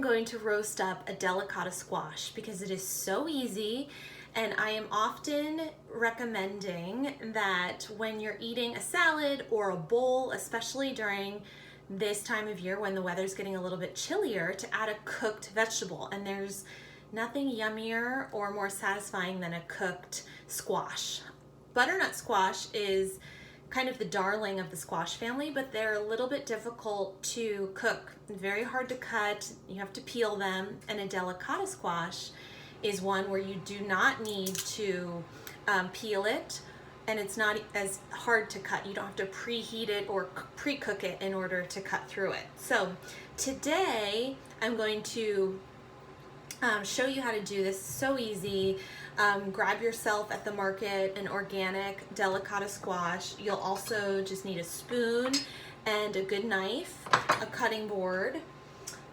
going to roast up a delicata squash because it is so easy, and I am often recommending that when you're eating a salad or a bowl, especially during this time of year when the weather's getting a little bit chillier, to add a cooked vegetable. And there's nothing yummier or more satisfying than a cooked squash. Butternut squash is kind of the darling of the squash family, but they're a little bit difficult to cook, very hard to cut. You have to peel them, and a delicata squash is one where you do not need to peel it, and it's not as hard to cut. You don't have to preheat it or pre-cook it in order to cut through it. So today I'm going to show you how to do this. So easy. Grab yourself at the market an organic delicata squash. You'll also just need a spoon and a good knife, a cutting board,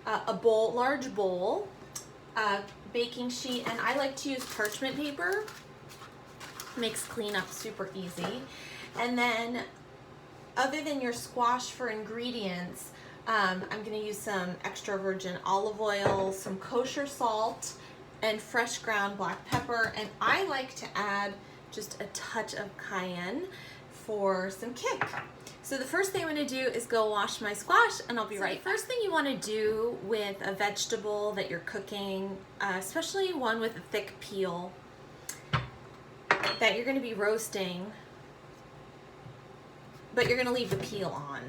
a bowl, large bowl, a baking sheet, and I like to use parchment paper. Makes cleanup super easy. And then other than your squash for ingredients, I'm going to use some extra virgin olive oil, some kosher salt, and fresh ground black pepper. And I like to add just a touch of cayenne for some kick. So the first thing I'm going to do is go wash my squash, and I'll be right back. The first thing you want to do with a vegetable that you're cooking, especially one with a thick peel that you're going to be roasting, but you're going to leave the peel on,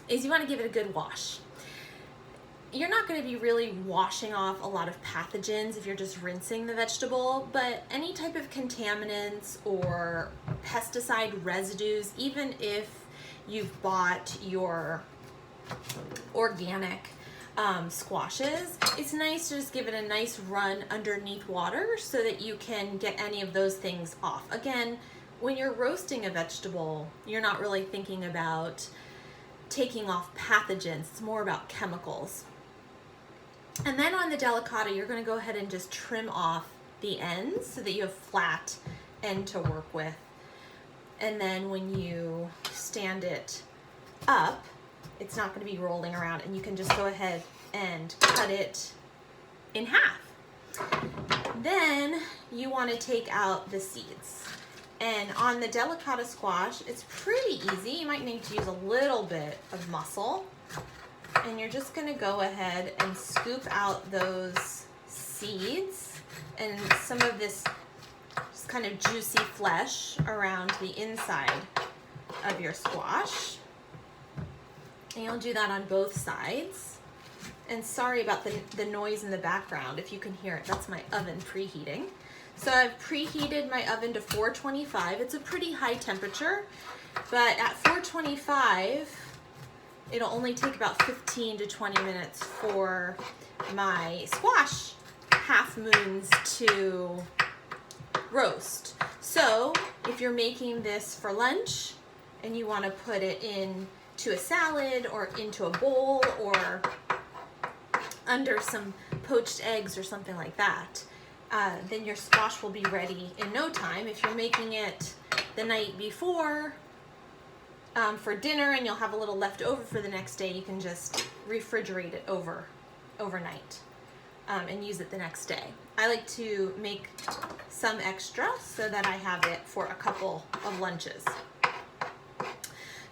is you want to give it a good wash. You're not going to be really washing off a lot of pathogens if you're just rinsing the vegetable, but any type of contaminants or pesticide residues, even if you've bought your organic squashes, it's nice to just give it a nice run underneath water so that you can get any of those things off. Again, when you're roasting a vegetable, you're not really thinking about taking off pathogens. It's more about chemicals. And then on the delicata, you're going to go ahead and just trim off the ends so that you have flat end to work with. And then when you stand it up, it's not going to be rolling around, and you can just go ahead and cut it in half. Then you want to take out the seeds. And on the delicata squash, it's pretty easy. You might need to use a little bit of muscle. And you're just going to go ahead and scoop out those seeds and some of this just kind of juicy flesh around the inside of your squash. And you'll do that on both sides. And sorry about the noise in the background. If you can hear it, that's my oven preheating. So I've preheated my oven to 425. It's a pretty high temperature, but at 425, it'll only take about 15 to 20 minutes for my squash half moons to roast. So if you're making this for lunch and you want to put it into a salad or into a bowl or under some poached eggs or something like that, then your squash will be ready in no time. If you're making it the night before for dinner and you'll have a little left over for the next day, you can just refrigerate it overnight and use it the next day. I like to make some extra so that I have it for a couple of lunches.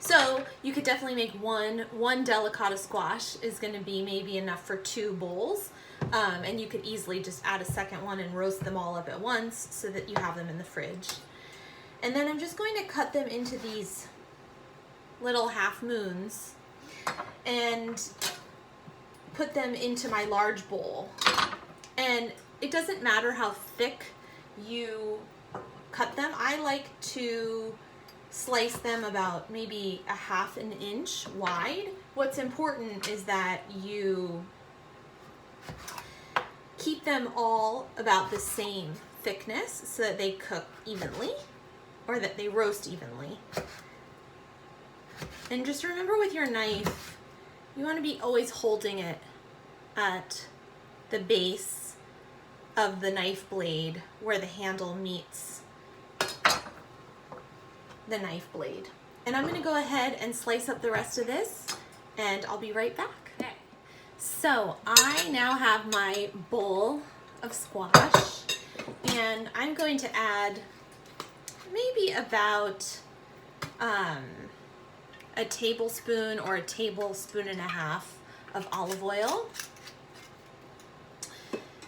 So you could definitely make one delicata squash is going to be maybe enough for 2 bowls. And you could easily just add a second one and roast them all up at once so that you have them in the fridge. And then I'm just going to cut them into these little half moons and put them into my large bowl. And it doesn't matter how thick you cut them. I like to slice them about maybe a half an inch wide. What's important is that you keep them all about the same thickness so that they cook evenly, or that they roast evenly. And just remember with your knife, you want to be always holding it at the base of the knife blade where the handle meets the knife blade. And I'm going to go ahead and slice up the rest of this, and I'll be right back. Okay. So I now have my bowl of squash, and I'm going to add maybe about a tablespoon or a tablespoon and a half of olive oil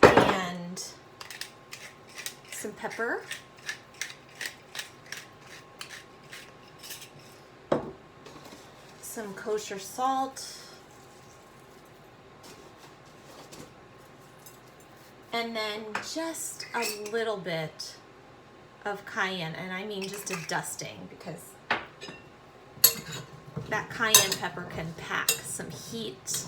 and some pepper, some kosher salt, and then just a little bit of cayenne, and I mean just a dusting, because that cayenne pepper can pack some heat.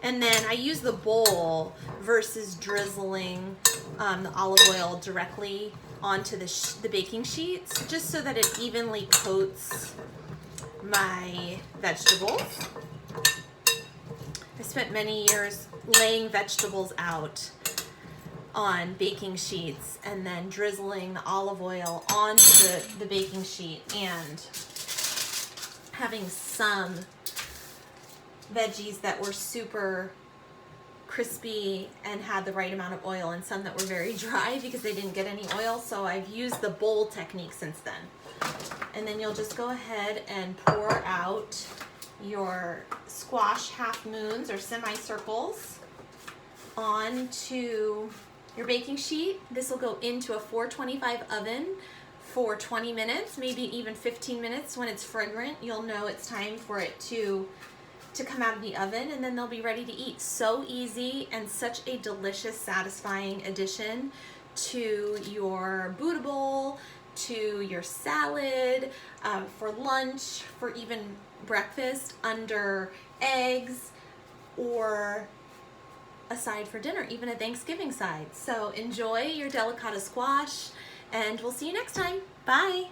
And then I use the bowl versus drizzling the olive oil directly onto the baking sheets, just so that it evenly coats my vegetables. I spent many years laying vegetables out on baking sheets and then drizzling the olive oil onto the baking sheet, and having some veggies that were super crispy and had the right amount of oil, and some that were very dry because they didn't get any oil. So I've used the bowl technique since then. And then you'll just go ahead and pour out your squash half moons or semicircles onto your baking sheet. This will go into a 425 oven for 20 minutes, maybe even 15 minutes. When it's fragrant, you'll know it's time for it to come out of the oven, and then they'll be ready to eat. So easy, and such a delicious, satisfying addition to your Buddha bowl, to your salad, for lunch, for even breakfast, under eggs, or a side for dinner, even a Thanksgiving side. So enjoy your Delicata squash, and we'll see you next time. Bye.